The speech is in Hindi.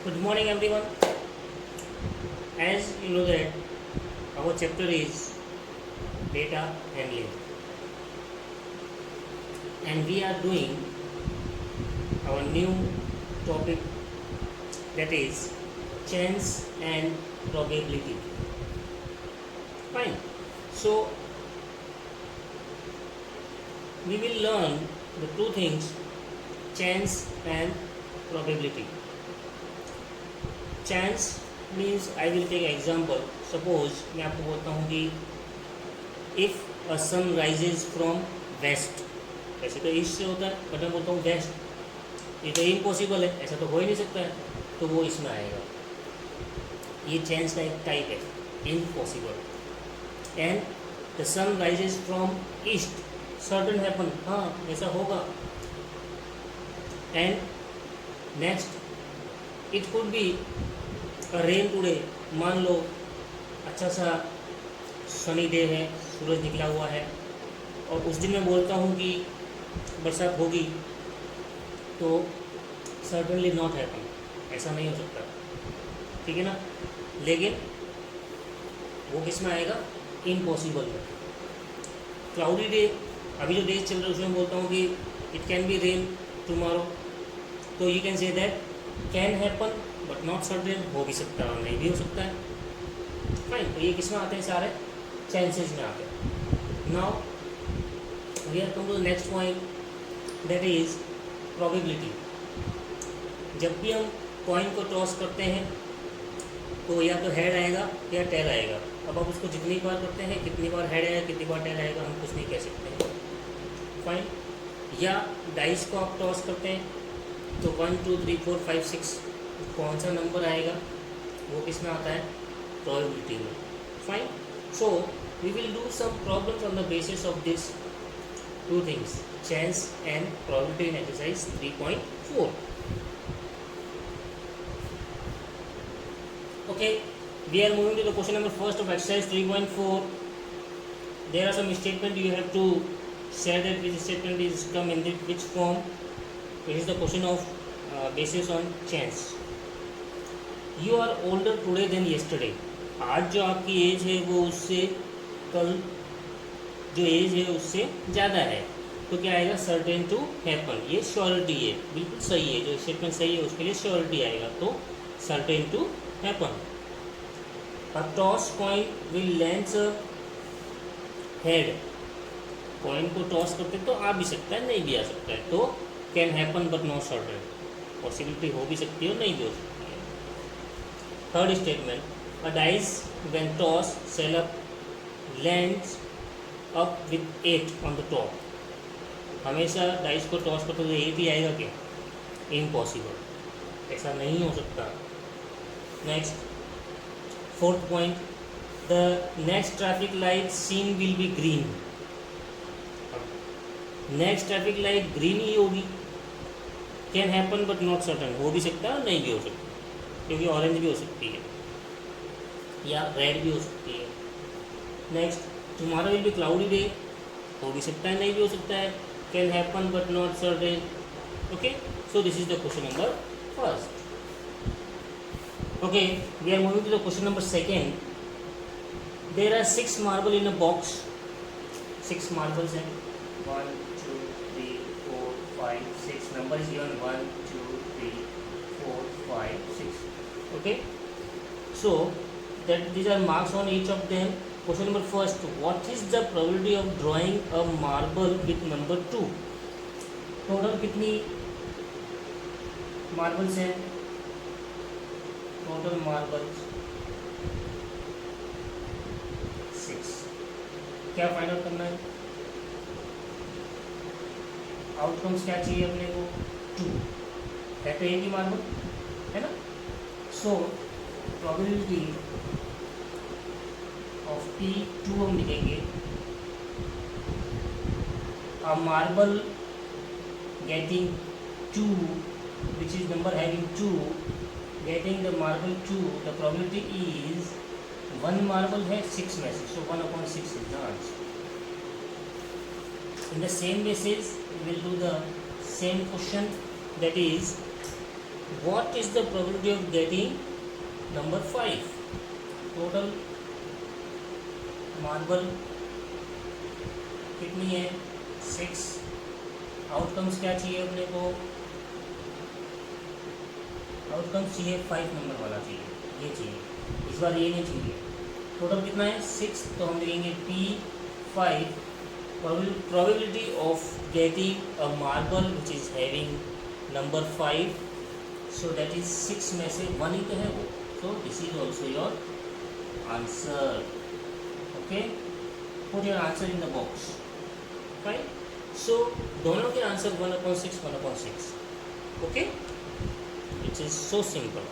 Good morning, everyone. As you know that our chapter is data handling, and we are doing our new topic, that is chance and probability. Fine. So we will learn the two things, chance and probability. Chance means I will take example. Suppose मैं आपको बोलता हूँ कि if a sun rises from west, ऐसे तो ईस्ट से होता है, बट मैं बोलता हूँ वेस्ट, ये तो इम्पॉसिबल है, ऐसा तो हो ही नहीं सकता है, तो वो इसमें आएगा. ये चांस का एक टाइप है, impossible. And the sun rises from east, certain happen, हाँ ऐसा होगा. And next it could be rain today, मान लो अच्छा सा सनी डे है, सूरज निकला हुआ है, और उस दिन मैं बोलता हूँ कि बरसात होगी, तो सर्टनली नॉट हैपन, ऐसा नहीं हो सकता, ठीक है ना. लेकिन वो किस में आएगा, इम्पॉसिबल है. क्लाउडी डे, अभी जो डेज चल रहा है उसमें बोलता हूँ कि it can be rain tomorrow, तो you can say that can happen but not certain, हो भी सकता है और नहीं भी हो सकता है. फाइन. तो ये किस में आते हैं, सारे चांसेस में आते हैं. Now we are come to the next point, that is probability. जब भी हम कॉइन को टॉस करते हैं तो या तो हेड आएगा या टेल आएगा. अब आप उसको जितनी बार करते हैं, कितनी बार हेड आएगा कितनी बार टेल आएगा, हम कुछ नहीं कह सकते हैं. फाइन. या डाइस को आप टॉस करते हैं तो 1 2 3 4 5 6 कौन सा नंबर आएगा, वो किस में आता है, प्रोबेबिलिटी में. Fine. So we will do some problems on the basis of this two things, chance and probability, in exercise 3.4. okay, we are moving to the question number first of exercise 3.4. there are some statement, you have to say that which statement is come in the which form. It is the question of basis on chance. You are older today than yesterday. आज जो आपकी एज है वो उससे कल जो एज है उससे ज़्यादा है, तो क्या आएगा, सर्टेन टू हैपन. ये श्योरिटी है, बिल्कुल सही है, जो स्टेटमेंट सही है उसके लिए श्योरिटी आएगा, तो certain to happen. A toss coin will lands a head. Coin को टॉस करते तो आ भी सकता है, नहीं भी आ सकता है, तो can happen but not certain, possibility हो भी सकती है और नहीं भी हो सकती है. Third statement, a dice when toss sell up lands up with 8 on the top. हमेशा डाइस को टॉस करते तो 8 ही आएगा क्या, इम्पॉसिबल, ऐसा नहीं हो सकता. Next, fourth point, the next traffic light seen will be green. Next traffic light green ही होगी, can happen but not certain, हो भी सकता है और नहीं भी हो सकता, क्योंकि ऑरेंज भी हो सकती है या रेड भी हो सकती है. Next, tomorrow will be cloudy day, हो भी सकता है नहीं भी हो सकता है, can happen but not certain. Okay, so this is the question number first. Okay, we are moving to the question number second. There are 6 marble in a box. 6 marbles हैं, 1 2 3 4 5 6, number is given 1 2 3 4 5 6. okay, so that these are marks on each of them. Question number first, what is the probability of drawing a marble with number 2? Total कितनी मार्बल्स हैं, टोटल मार्बल्स 6. क्या फाइंड आउट करना है, आउटकम्स क्या चाहिए अपने को, 2 है, तो एक ही मार्बल है ना. सो प्रोबेबिलिटी ऑफ P2 हम लिखेंगे, a marble getting 2 which is number having 2, getting the marble 2, the probability is 1 marble है 6 में से, so 1/6 is the answer. In the same basis, we will do the same question, that is what is the probability of getting number 5? Total marble कितनी है? 6। आउटकम्स क्या चाहिए अपने को? आउटकम्स चाहिए 5 नंबर वाला चाहिए, ये चाहिए, इस बार ये नहीं चाहिए। टोटल कितना है? 6। तो हम लिखेंगे P5 probability of getting a marble which is having number 5, so that is 6 में से 1 ही तो है वो, so this is also your answer. Okay, put your answer in the box. Fine. So दोनों के answer 1/6 1/6. Okay, it is so simple.